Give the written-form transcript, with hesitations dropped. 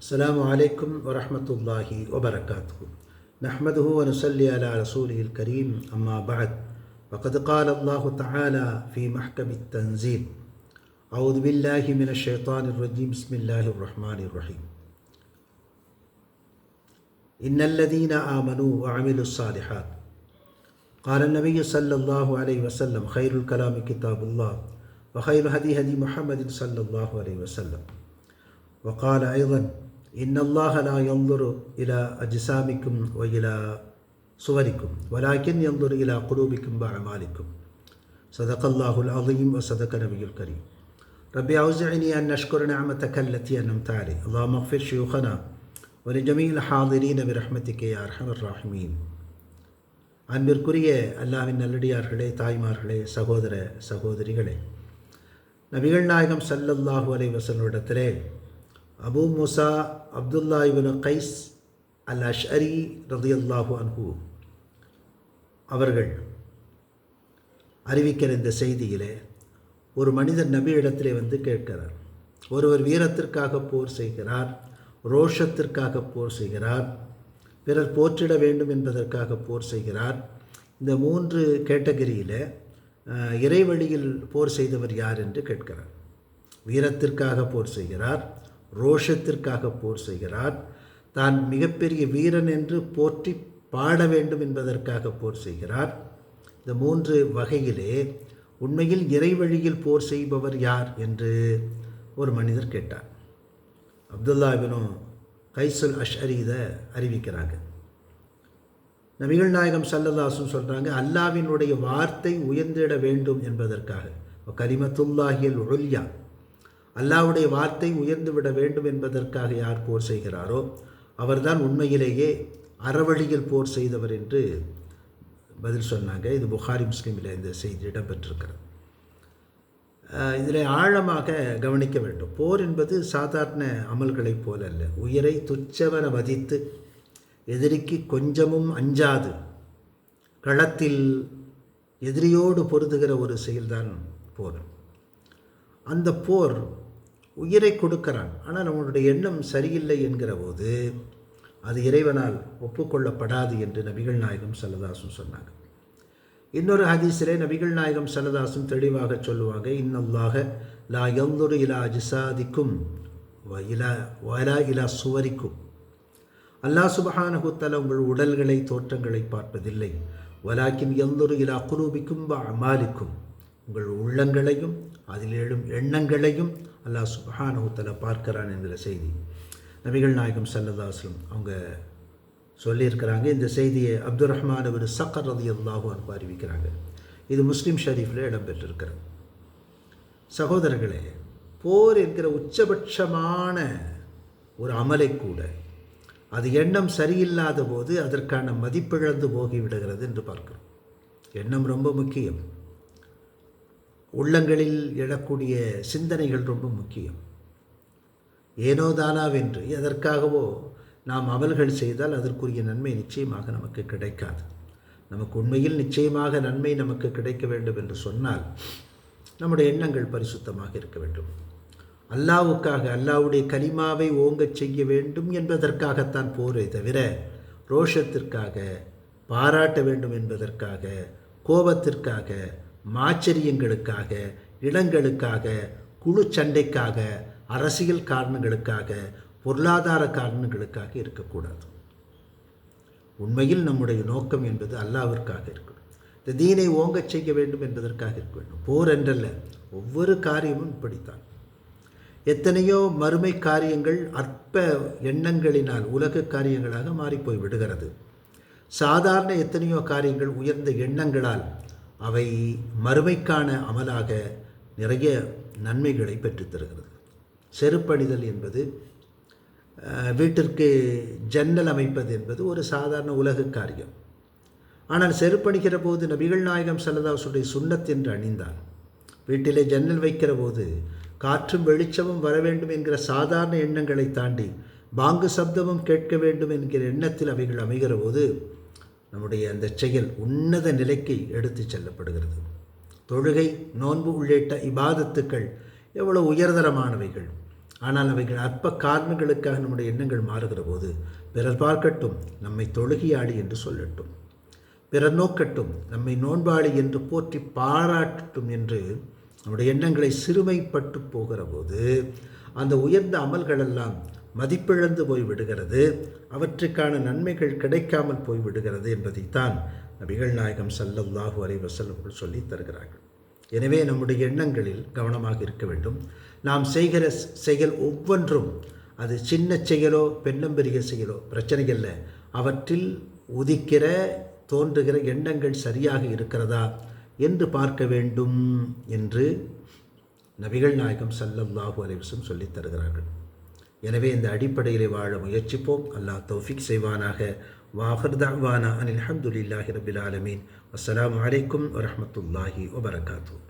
السلام عليكم ورحمة الله وبركاته. نحمده ونصلي على رسوله الكريم. أما بعد، فقد قال الله تعالى في محكم التنزيل: أعوذ بالله من الشيطان الرجيم. بسم الله الرحمن الرحيم. إن الذين آمنوا وعملوا الصالحات قال النبي صلى الله عليه وسلم: خير الكلام كتاب الله وخير هدي محمد صلى الله عليه وسلم. وقال أيضا: إن الله لا ينظر إلى أجسامكم وإلى صوركم ولكن ينظر إلى قلوبكم وأعمالكم. صدق الله العظيم وصدق نبي الكريم. ربي أوزعني أن نشكر نعمتك التي أنعمت علي. اللهم اغفر شيوخنا ولجميع الحاضرين برحمتك يا أرحم الراحمين. அன்பிற்குரிய அல்லாஹ்வின் நல்லடியார்களே, தாய்மார்களே, சகோதர சகோதரிகளே, நபிகள் நாயகம் ஸல்லல்லாஹு அலைஹி வஸல்லம் அபூ மூசா அப்துல்லா இப்னு கைஸ் அல் அஷ்அரி ரலியல்லாஹு அன்ஹு அவர்கள் அறிவிக்கிற இந்த செய்தியிலே ஒரு மனிதர் நபியிடத்திலே வந்து கேட்கிறார். ஒருவர் வீரத்திற்காக போர் செய்கிறார், ரோஷத்திற்காக போர் செய்கிறார், பிறர் போற்றிட வேண்டும் என்பதற்காக போர் செய்கிறார். இந்த 3 கேட்டகரியில் இறைவழியில் போர் செய்தவர் யார் என்று கேட்கிறார். வீரத்திற்காக போர் செய்கிறார், ரோஷத்திற்காக போர் செய்கிறார், தான் மிகப்பெரிய வீரன் என்று போற்றி பாட வேண்டும் என்பதற்காக போர் செய்கிறார். இந்த 3 வகையிலே உண்மையில் இறைவழியில் போர் செய்பவர் யார் என்று ஒரு மனிதர் கேட்டார். அப்துல்லா இப்னு கைஸுல் அஷ்அரி இதை அறிவிக்கிறாங்க. நபிகள் நாயகம் ஸல்லல்லாஹு அலைஹி வஸல்லம் சொல்கிறாங்க, அல்லாஹ்வினுடைய வார்த்தை உயர்ந்திட வேண்டும் என்பதற்காக, கலிமத்துல்லாஹில் உல்யா, அல்லாஹ்வுடைய வார்த்தை உயர்ந்து விட வேண்டும் என்பதற்காக யார் போர் செய்கிறாரோ அவர்தான் உண்மையிலேயே அறவழியில் போர் செய்தவர் என்று பதில் சொன்னாங்க. இது புகாரி முஸ்லீமில் இந்த செய்தி இடம்பெற்றிருக்கிறது. இதில் ஆழமாக கவனிக்க வேண்டும். போர் என்பது சாதாரண அமல்களைப் போல அல்ல. உயிரை துச்சவன மதித்து எதிரிக்கு கொஞ்சமும் அஞ்சாது களத்தில் எதிரியோடு பொருதுகிற ஒரு செயல்தான் போர். அந்த போர் உயிரை கொடுக்கிறான், ஆனால் நம்மளுடைய எண்ணம் சரியில்லை என்கிற போது அது இறைவனால் ஒப்புக்கொள்ளப்படாது என்று நபிகள் நாயகம் ஸல்லல்லாஹு அலைஹி வஸல்லம் சொன்னாங்க. இன்னொரு ஹதீஸிலே நபிகள் நாயகம் ஸல்லல்லாஹு அலைஹி வஸல்லம் தெளிவாக சொல்லுவாங்க: இன்னல்லாஹ லா யன்துரு இலா அஜ்சாதிக்கும் வலா இலா சுவரிக்கும். அல்லாஹ் சுப்ஹானஹு தஆலா உங்கள் உடல்களை, தோற்றங்களை பார்ப்பதில்லை. வலாக்கின் யன்துரு இலா குலூபிக்கும் வ அமாலிக்கும். உங்கள் உள்ளங்களையும் அதில் எழும் எண்ணங்களையும் அல்லாஹ் சுப்ஹானஹு தஆலா பார்க்கிறான் என்கிற செய்தி நபிகள் நாயகம் ஸல்லல்லாஹு அலைஹி வஸல்லம் அவங்க சொல்லியிருக்கிறாங்க. இந்த செய்தியை அப்துர் ரஹ்மான் இப்னு ஸக்ர் ரலியல்லாஹு அன்ஹு அறிவிக்கிறாங்க. இது முஸ்லீம் ஷரீஃபில் இடம்பெற்றிருக்கிறது. சகோதரர்களே, போர் என்கிற உச்சபட்சமான ஒரு அமலை கூட அது எண்ணம் சரியில்லாத போது அதற்கான மதிப்பிழந்து போகிவிடுகிறது என்று பார்க்கிறோம். எண்ணம் ரொம்ப முக்கியம். உள்ளங்களில் எழக்கூடிய சிந்தனைகள் ரொம்ப முக்கியம். ஏனோ தானாவென்று எதற்காகவோ நாம் அமல்கள் செய்தால் அதற்குரிய நன்மை நிச்சயமாக நமக்கு கிடைக்காது. நமக்கு உண்மையில் நிச்சயமாக நன்மை நமக்கு கிடைக்க வேண்டும் என்று சொன்னால் நம்முடைய எண்ணங்கள் பரிசுத்தமாக இருக்க வேண்டும். அல்லாஹ்வுக்காக, அல்லாஹ்வுடைய கலிமாவை ஓங்கச் செய்ய வேண்டும் என்பதற்காகத்தான் போரே தவிர ரோஷத்திற்காக, பாராட்ட வேண்டும் என்பதற்காக, கோபத்திற்காக, மாச்சரியங்களுக்காக, இடங்களுக்காக, குழு சண்டைக்காக, அரசியல் காரணங்களுக்காக, பொருளாதார காரணங்களுக்காக இருக்கக்கூடாது. உண்மையில் நம்முடைய நோக்கம் என்பது அல்லாஹ்விற்காக இருக்கணும். இந்த தீனை ஓங்கச் செய்ய வேண்டும் என்பதற்காக இருக்க வேண்டும். போர் என்றல்ல, ஒவ்வொரு காரியமும் இப்படித்தான். எத்தனையோ மறுமை காரியங்கள் அற்ப எண்ணங்களினால் உலக காரியங்களாக மாறிப்போய் விடுகிறது. சாதாரண எத்தனையோ காரியங்கள் உயர்ந்த எண்ணங்களால் அவை மறுமைக்கான அமலாக நிறைய நன்மைகளை பெற்றுத்தருகிறது. செருப்பணிதல் என்பது, வீட்டிற்கு ஜன்னல் அமைப்பது என்பது ஒரு சாதாரண உலக காரியம். ஆனால் செருப்பணிகிற போது நபிகள் நாயகம் ஸல்லல்லாஹு அலைஹி வஸல்லம் சுன்னத் என்று அணிந்தார். வீட்டிலே ஜன்னல் வைக்கிற போது காற்றும் வெளிச்சமும் வர வேண்டும் என்கிற சாதாரண எண்ணங்களை தாண்டி பாங்கு சப்தமும் கேட்க வேண்டும் என்கிற எண்ணத்தில் அவைகள் அமைகிற போது நம்முடைய அந்த செயல் உன்னத நிலைக்கு எடுத்து செல்லப்படுகிறது. தொழுகை, நோன்பு உள்ளிட்ட இபாதத்துக்கள் எவ்வளவு உயர்தரமானவைகள். ஆனால் அவைகள் அற்ப காரணங்களுக்காக நம்முடைய எண்ணங்கள் மாறுகிற போது பிறர் பார்க்கட்டும் நம்மை தொழுகியாளி என்று சொல்லட்டும், பிறர் நோக்கட்டும் நம்மை நோன்பாளி என்று போற்றி பாராட்டட்டும் என்று நம்முடைய எண்ணங்களை சிறுமைப்பட்டு போகிற போது அந்த உயர்ந்த அமல்களெல்லாம் மதிப்பிழந்து போய் விடுகிறது, அவற்றுக்கான நன்மைகள் கிடைக்காமல் போய் விடுகிறது என்பதைத்தான் நபிகள் நாயகம் ஸல்லல்லாஹு அலைஹி வஸல்லம் சொல்லித் தருகிறார்கள். எனவே நம்முடைய எண்ணங்களில் கவனமாக இருக்க வேண்டும். நாம் செய்கிற செயல் ஒவ்வொன்றும், அது சின்ன செயலோ பெரிய செயலோ பிரச்சனை இல்லை, அவற்றில் உதிக்கிற தோன்றுகிற எண்ணங்கள் சரியாக இருக்கிறதா என்று பார்க்க வேண்டும் என்று நபிகள் நாயகம் ஸல்லல்லாஹு அலைஹி வஸல்லம் சொல்லித் தருகிறார்கள். எனவே இந்த அடிப்படையிலே வாழ முயற்சிப்போம். அல்லாஹ் தௌஃபீக் செய்வானாக. வாஹிர் தஅவானா அனில் ஹம்துலில்லாஹி ரப்பில் ஆலமீன். அஸ்ஸலாமு அலைக்கும் வரஹ்மத்துல்லாஹி வபரகாத்துஹு.